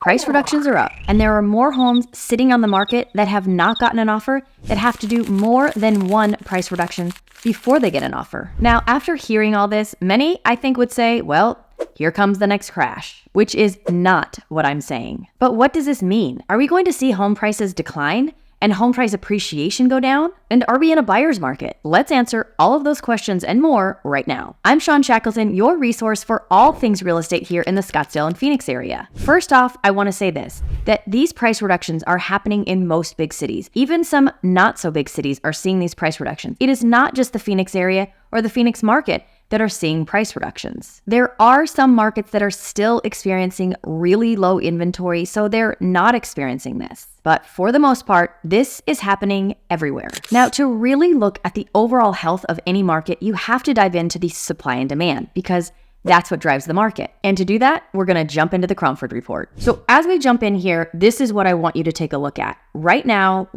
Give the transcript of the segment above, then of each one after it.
Price reductions are up, and there are more homes sitting on the market that have not gotten an offer that have to do more than one price reduction before they get an offer. Now, after hearing all this, many, I think, would say, well, here comes the next crash, which is not what I'm saying. But what does this mean? Are we going to see home prices decline and home price appreciation go down? And are we in a buyer's market? Let's answer all of those questions and more right now. I'm Shawn Shackelton, your resource for all things real estate here in the Scottsdale and Phoenix area. First off, I want to say this, that these price reductions are happening in most big cities. Even some not so big cities are seeing these price reductions. It is not just the Phoenix area or the Phoenix market that are seeing price reductions. There are some markets that are still experiencing really low inventory, so they're not experiencing this. But for the most part, this is happening everywhere. Now, to really look at the overall health of any market, you have to dive into the supply and demand because that's what drives the market. And to do that, we're gonna jump into the Cromford report. So as we jump in here, this is what I want you to take a look at. Right now,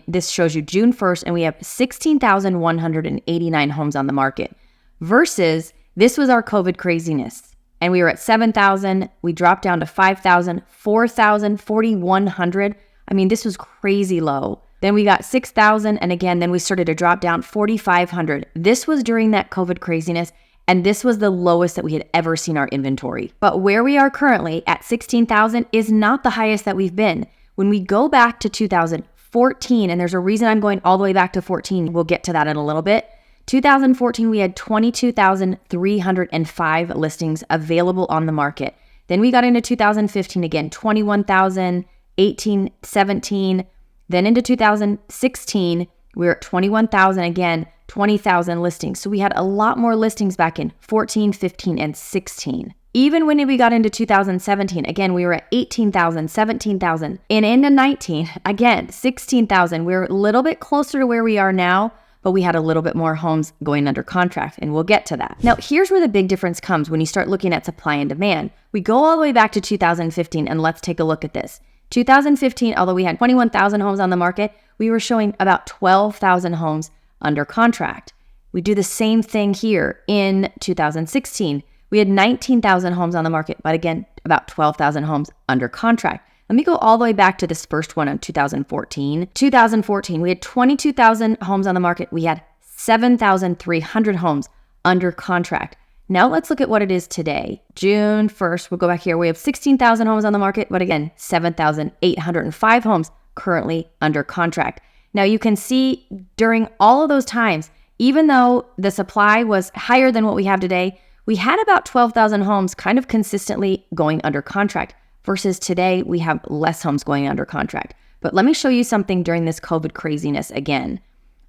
this shows you June 1st, and we have 16,189 homes on the market. Versus this was our COVID craziness. And we were at 7,000. We dropped down to 5,000, 4,000, 4,100. I mean, this was crazy low. Then we got 6,000. And again, then we started to drop down 4,500. This was during that COVID craziness. And this was the lowest that we had ever seen our inventory. But where we are currently at 16,000 is not the highest that we've been. When we go back to 2014, and there's a reason I'm going all the way back to 14. We'll get to that in a little bit. 2014, we had 22,305 listings available on the market. Then we got into 2015 again, 21,000, 18, 17. Then into 2016, we were at 21,000 again, 20,000 listings. So we had a lot more listings back in 14, 15, and 16. Even when we got into 2017, again, we were at 18,000, 17,000. And into 19, again, 16,000. We're a little bit closer to where we are now, but we had a little bit more homes going under contract, and we'll get to that. Now, here's where the big difference comes when you start looking at supply and demand. We go all the way back to 2015, and let's take a look at this. 2015, although we had 21,000 homes on the market, we were showing about 12,000 homes under contract. We do the same thing here in 2016. We had 19,000 homes on the market, but again, about 12,000 homes under contract. Let me go all the way back to this first one in 2014. 2014, we had 22,000 homes on the market. We had 7,300 homes under contract. Now let's look at what it is today. June 1st, we'll go back here. We have 16,000 homes on the market, but again, 7,805 homes currently under contract. Now you can see during all of those times, even though the supply was higher than what we have today, we had about 12,000 homes kind of consistently going under contract. Versus today, we have less homes going under contract. But let me show you something during this COVID craziness again.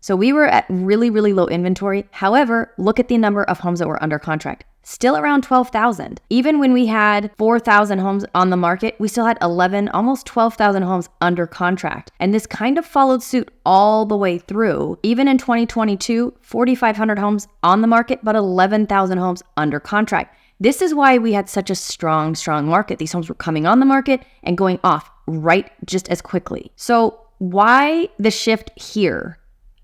So we were at really, really low inventory. However, look at the number of homes that were under contract. Still around 12,000. Even when we had 4,000 homes on the market, we still had 11, almost 12,000 homes under contract. And this kind of followed suit all the way through. Even in 2022, 4,500 homes on the market, but 11,000 homes under contract. This is why we had such a strong market. These homes were coming on the market and going off right just as quickly. So why the shift here,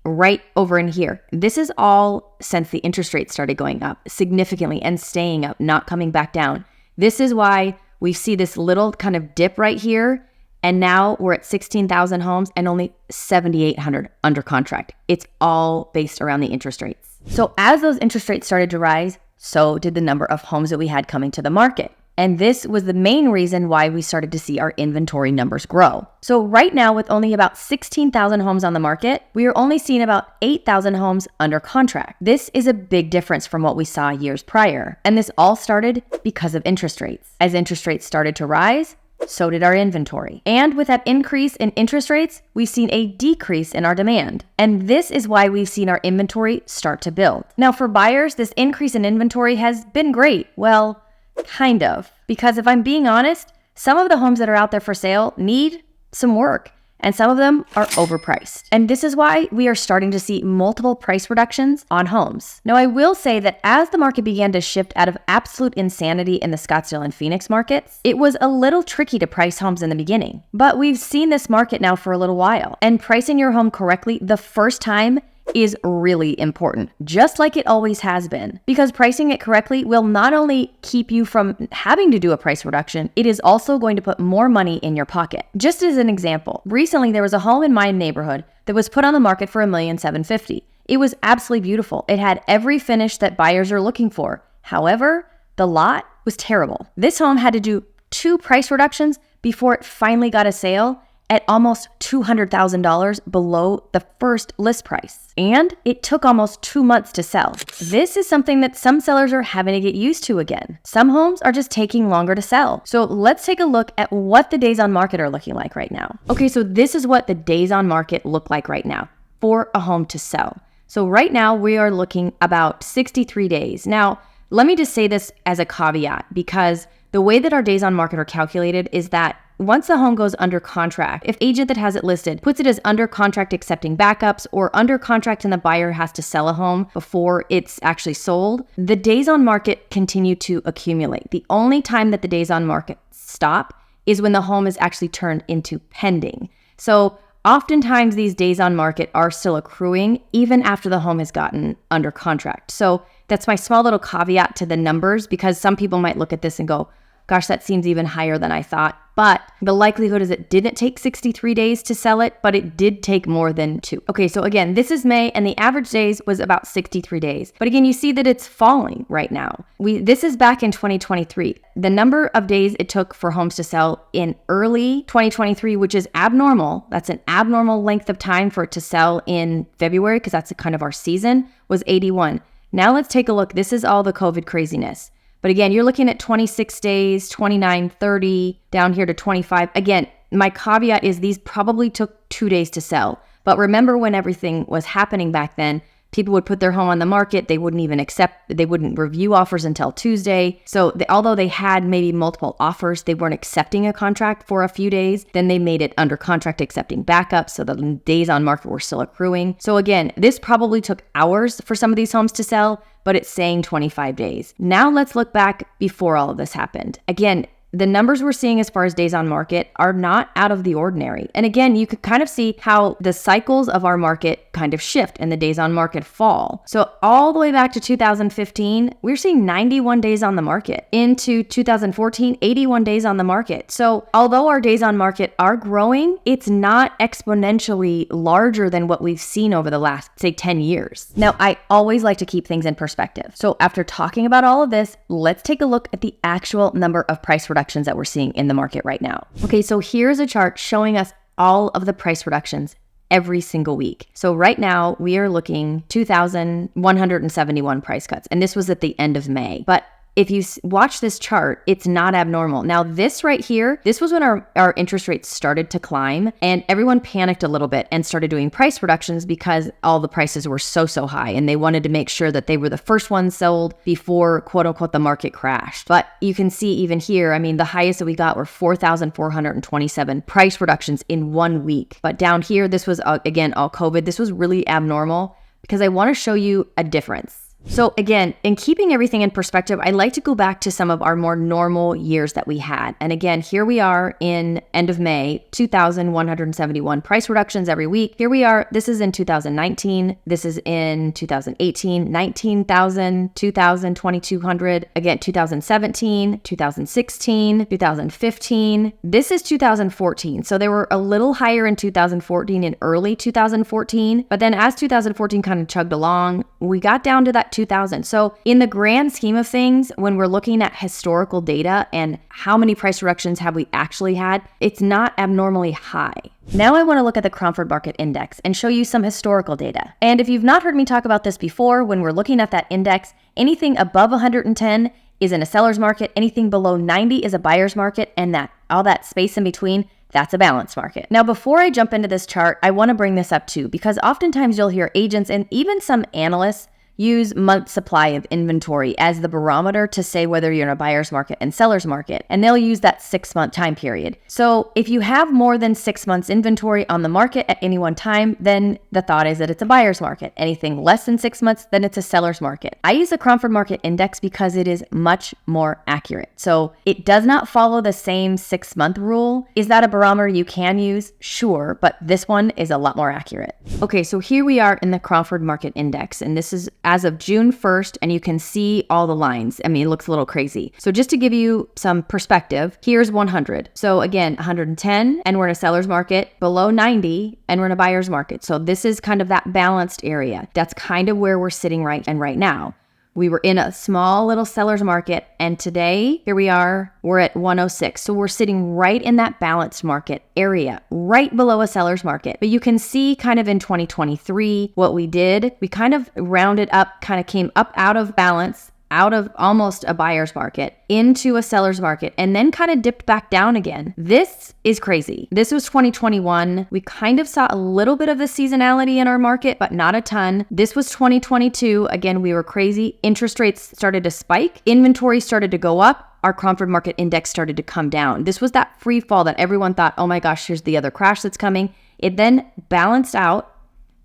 right over in here? This is all since the interest rates started going up significantly and staying up, not coming back down. This is why we see this little kind of dip right here. And now we're at 16,000 homes and only 7,800 under contract. It's all based around the interest rates. So as those interest rates started to rise, so did the number of homes that we had coming to the market. And this was the main reason why we started to see our inventory numbers grow. So right now, with only about 16,000 homes on the market, we are only seeing about 8,000 homes under contract. This is a big difference from what we saw years prior. And this all started because of interest rates. As interest rates started to rise, so did our inventory. And with that increase in interest rates, we've seen a decrease in our demand. And this is why we've seen our inventory start to build. Now for buyers, this increase in inventory has been great. Well, kind of. Because if I'm being honest, some of the homes that are out there for sale need some work. And some of them are overpriced. And this is why we are starting to see multiple price reductions on homes. Now, I will say that as the market began to shift out of absolute insanity in the Scottsdale and Phoenix markets, it was a little tricky to price homes in the beginning. But we've seen this market now for a little while. And pricing your home correctly the first time is really important, just like it always has been, because pricing it correctly will not only keep you from having to do a price reduction, it is also going to put more money in your pocket. Just as an example, recently there was a home in my neighborhood that was put on the market for $1,750,000. It was absolutely beautiful. It had every finish that buyers are looking for. However, the lot was terrible. This home had to do 2 price reductions before it finally got a sale at almost $200,000 below the first list price. And it took almost 2 months to sell. This is something that some sellers are having to get used to again. Some homes are just taking longer to sell. So let's take a look at what the days on market are looking like right now. Okay, so this is what the days on market look like right now for a home to sell. So right now we are looking about 63 days. Now, let me just say this as a caveat, because the way that our days on market are calculated is that once the home goes under contract, if agent that has it listed puts it as under contract accepting backups or under contract and the buyer has to sell a home before it's actually sold, the days on market continue to accumulate. The only time that the days on market stop is when the home is actually turned into pending. So oftentimes these days on market are still accruing even after the home has gotten under contract. So that's my small little caveat to the numbers, because some people might look at this and go, gosh, that seems even higher than I thought. But the likelihood is it didn't take 63 days to sell it, but it did take more than 2. Okay, so again, this is May and the average days was about 63 days. But again, you see that it's falling right now. This is back in 2023. The number of days it took for homes to sell in early 2023, which is abnormal, that's an abnormal length of time for it to sell in February, because that's kind of our season, was 81. Now let's take a look. This is all the COVID craziness. But again, you're looking at 26 days, 29, 30, down here to 25. Again, my caveat is these probably took 2 days to sell. But remember when everything was happening back then, people would put their home on the market. They wouldn't review offers until Tuesday. So although they had maybe multiple offers, they weren't accepting a contract for a few days. Then they made it under contract accepting backup, so the days on market were still accruing. So again, this probably took hours for some of these homes to sell, but it's saying 25 days. Now let's look back before all of this happened. Again, the numbers we're seeing as far as days on market are not out of the ordinary. And again, you could kind of see how the cycles of our market kind of shift and the days on market fall. So all the way back to 2015, we're seeing 91 days on the market. Into 2014, 81 days on the market. So although our days on market are growing, it's not exponentially larger than what we've seen over the last, say, 10 years. Now, I always like to keep things in perspective. So after talking about all of this, let's take a look at the actual number of price reductions that we're seeing in the market right now. Okay, so here's a chart showing us all of the price reductions every single week. So right now we are looking 2,171 price cuts, and this was at the end of May. But if you watch this chart, it's not abnormal. Now this right here, this was when our interest rates started to climb and everyone panicked a little bit and started doing price reductions because all the prices were so high and they wanted to make sure that they were the first ones sold before quote unquote the market crashed. But you can see even here, I mean, the highest that we got were 4,427 price reductions in 1 week. But down here, this was again, all COVID. This was really abnormal because I want to show you a difference. So again, in keeping everything in perspective, I like to go back to some of our more normal years that we had. And again, here we are in end of May, 2,171 price reductions every week. Here we are, this is in 2019, this is in 2018, 19,000, 2,000, 2,200, again, 2017, 2016, 2015. This is 2014. So they were a little higher in 2014, in early 2014. But then as 2014 kind of chugged along, we got down to that 2,000. So in the grand scheme of things, when we're looking at historical data and how many price reductions have we actually had, it's not abnormally high. Now I want to look at the Cromford Market Index and show you some historical data. And if you've not heard me talk about this before, when we're looking at that index, anything above 110 is in a seller's market, anything below 90 is a buyer's market, and that all that space in between, that's a balanced market. Now, before I jump into this chart, I want to bring this up too, because oftentimes you'll hear agents and even some analysts use month supply of inventory as the barometer to say whether you're in a buyer's market and seller's market. And they'll use that 6-month time period. So if you have more than 6 months inventory on the market at any one time, then the thought is that it's a buyer's market. Anything less than 6 months, then it's a seller's market. I use the Cromford Market Index because it is much more accurate. So it does not follow the same 6-month rule. Is that a barometer you can use? Sure, but this one is a lot more accurate. Okay, so here we are in the Cromford Market Index, and this is as of June 1st, and you can see all the lines. I mean, it looks a little crazy. So just to give you some perspective, here's 100. So again, 110, and we're in a seller's market, below 90, and we're in a buyer's market. So this is kind of that balanced area. That's kind of where we're sitting right now. We were in a small little seller's market, and today, here we are, we're at 106. So we're sitting right in that balanced market area, right below a seller's market. But you can see kind of in 2023, what we did, we kind of rounded up, kind of came up out of balance, out of almost a buyer's market into a seller's market, and then kind of dipped back down again. This is crazy. This was 2021. We kind of saw a little bit of the seasonality in our market, but not a ton. This was 2022. Again, we were crazy. Interest rates started to spike. Inventory started to go up. Our Cromford Market Index started to come down. This was that free fall that everyone thought, oh my gosh, here's the other crash that's coming. It then balanced out,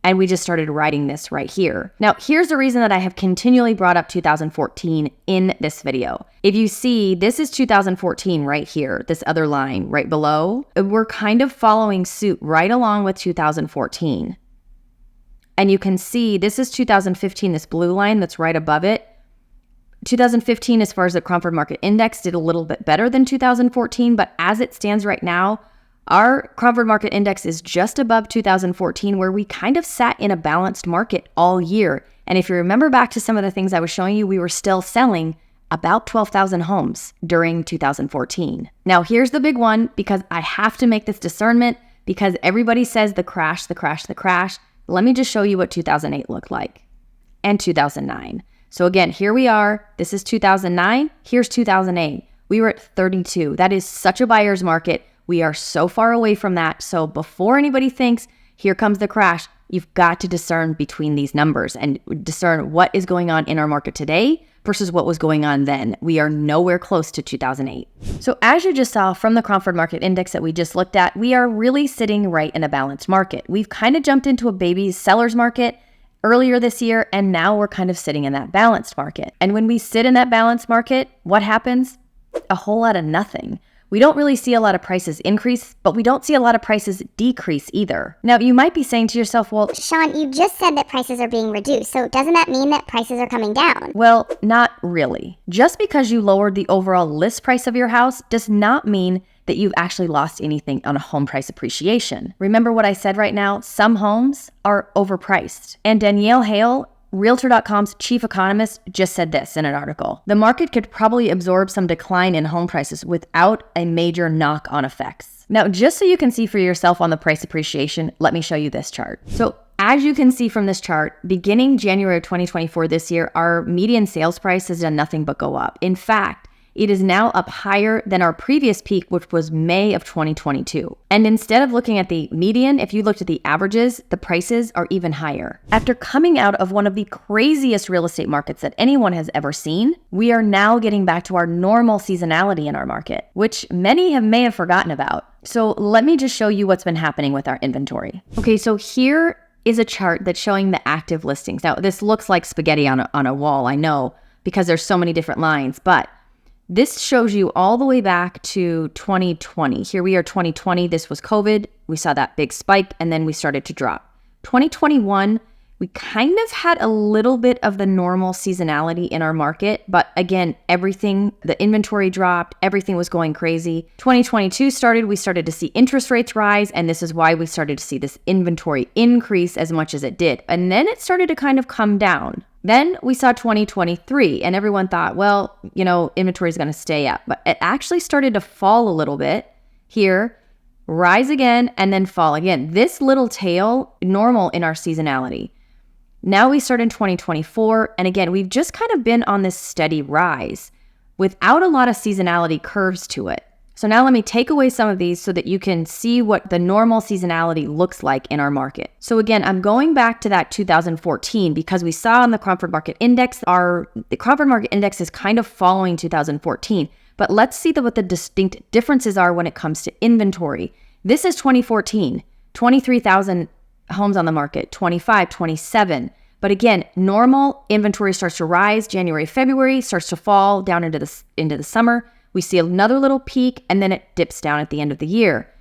and we just started riding this right here. Now, here's the reason that I have continually brought up 2014 in this video. If you see, this is 2014 right here, this other line right below. We're kind of following suit right along with 2014. And you can see this is 2015, this blue line that's right above it. 2015, as far as the Cromford Market Index, did a little bit better than 2014, but as it stands right now, our Cromford Market Index is just above 2014, where we kind of sat in a balanced market all year. And if you remember back to some of the things I was showing you, we were still selling about 12,000 homes during 2014. Now, here's the big one, because I have to make this discernment, because everybody says the crash, the crash, the crash. Let me just show you what 2008 looked like and 2009. So again, here we are. This is 2009. Here's 2008. We were at 32. That is such a buyer's market. We are so far away from that. So before anybody thinks, here comes the crash, you've got to discern between these numbers and discern what is going on in our market today versus what was going on then. We are nowhere close to 2008. So as you just saw from the Cromford Market Index that we just looked at, we are really sitting right in a balanced market. We've kind of jumped into a baby seller's market earlier this year, and now we're kind of sitting in that balanced market. And when we sit in that balanced market, what happens? A whole lot of nothing. We don't really see a lot of prices increase, but we don't see a lot of prices decrease either. Now, you might be saying to yourself, well, Shawn, you just said that prices are being reduced, so doesn't that mean that prices are coming down? Well, not really. Just because you lowered the overall list price of your house does not mean that you've actually lost anything on a home price appreciation. Remember what I said right now? Some homes are overpriced. And Danielle Hale, Realtor.com's chief economist, just said this in an article. The market could probably absorb some decline in home prices without a major knock-on effects. Now, just so you can see for yourself on the price appreciation, let me show you this chart. So as you can see from this chart, beginning January of 2024 this year, our median sales price has done nothing but go up. In fact, it is now up higher than our previous peak, which was May of 2022. And instead of looking at the median, if you looked at the averages, the prices are even higher. After coming out of one of the craziest real estate markets that anyone has ever seen, we are now getting back to our normal seasonality in our market, which many may have forgotten about. So let me just show you what's been happening with our inventory. Okay, so here is a chart that's showing the active listings. Now, this looks like spaghetti on a wall, I know, because there's so many different lines, but this shows you all the way back to 2020. Here we are, 2020. This was COVID. We saw that big spike, and then we started to drop. 2021, we kind of had a little bit of the normal seasonality in our market, but again, the inventory dropped, everything was going crazy. 2022 started, we started to see interest rates rise, and this is why we started to see this inventory increase as much as it did. And then it started to kind of come down. Then we saw 2023, and everyone thought, well, inventory is going to stay up. But it actually started to fall a little bit here, rise again, and then fall again. This little tail, normal in our seasonality. Now we start in 2024, and again, we've just kind of been on this steady rise without a lot of seasonality curves to it. So now let me take away some of these so that you can see what the normal seasonality looks like in our market. So again, I'm going back to that 2014 because we saw on the Cromford Market Index, the Cromford Market Index is kind of following 2014. But let's see what the distinct differences are when it comes to inventory. This is 2014, 23,000 homes on the market, 25, 27. But again, normal inventory starts to rise January, February, starts to fall down into the summer. We see another little peak and then it dips down at the end of the year.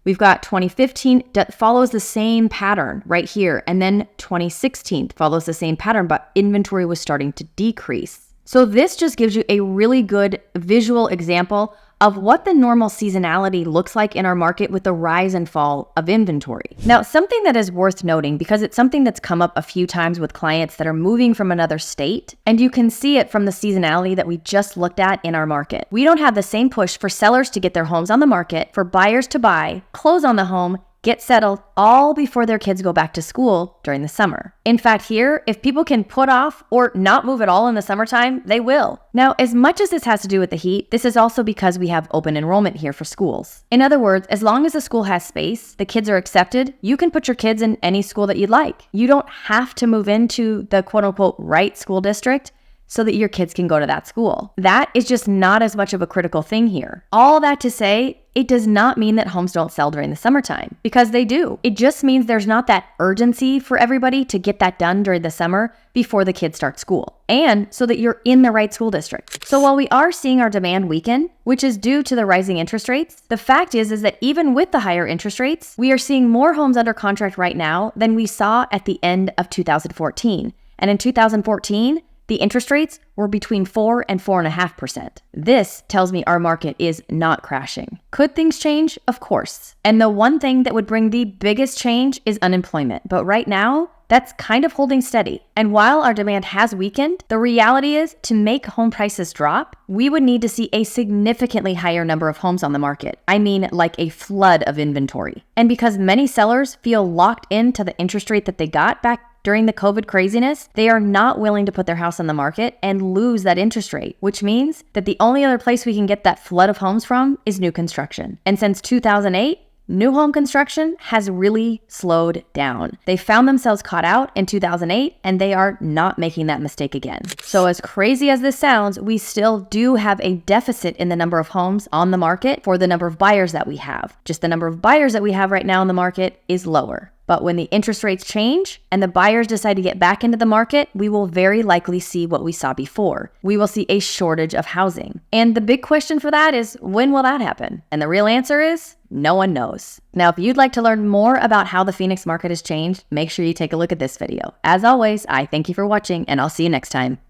We've got 2015 that follows the same pattern right here. And then 2016 follows the same pattern, but inventory was starting to decrease. So this just gives you a really good visual example of what the normal seasonality looks like in our market with the rise and fall of inventory. Now, something that is worth noting, because it's something that's come up a few times with clients that are moving from another state, and you can see it from the seasonality that we just looked at in our market. We don't have the same push for sellers to get their homes on the market, for buyers to buy, close on the home, get settled all before their kids go back to school during the summer. In fact, here, if people can put off or not move at all in the summertime, they will. Now, as much as this has to do with the heat, this is also because we have open enrollment here for schools. In other words, as long as the school has space, the kids are accepted, you can put your kids in any school that you'd like. You don't have to move into the quote unquote right school district so that your kids can go to that school. That is just not as much of a critical thing here. All that to say, it does not mean that homes don't sell during the summertime, because they do. It just means there's not that urgency for everybody to get that done during the summer before the kids start school, and so that you're in the right school district. So while we are seeing our demand weaken, which is due to the rising interest rates, the fact is that even with the higher interest rates, we are seeing more homes under contract right now than we saw at the end of 2014. And in 2014, the interest rates were between 4 and 4.5%. This tells me our market is not crashing. Could things change? Of course. And the one thing that would bring the biggest change is unemployment. But right now, that's kind of holding steady. And while our demand has weakened, the reality is to make home prices drop, we would need to see a significantly higher number of homes on the market. I mean, like a flood of inventory. And because many sellers feel locked into the interest rate that they got back during the COVID craziness, they are not willing to put their house on the market and lose that interest rate, which means that the only other place we can get that flood of homes from is new construction. And since 2008, new home construction has really slowed down. They found themselves caught out in 2008, and they are not making that mistake again. So as crazy as this sounds, we still do have a deficit in the number of homes on the market for the number of buyers that we have. Just the number of buyers that we have right now in the market is lower. But when the interest rates change and the buyers decide to get back into the market, we will very likely see what we saw before. We will see a shortage of housing. And the big question for that is, when will that happen? And the real answer is, no one knows. Now, if you'd like to learn more about how the Phoenix market has changed, make sure you take a look at this video. As always, I thank you for watching, and I'll see you next time.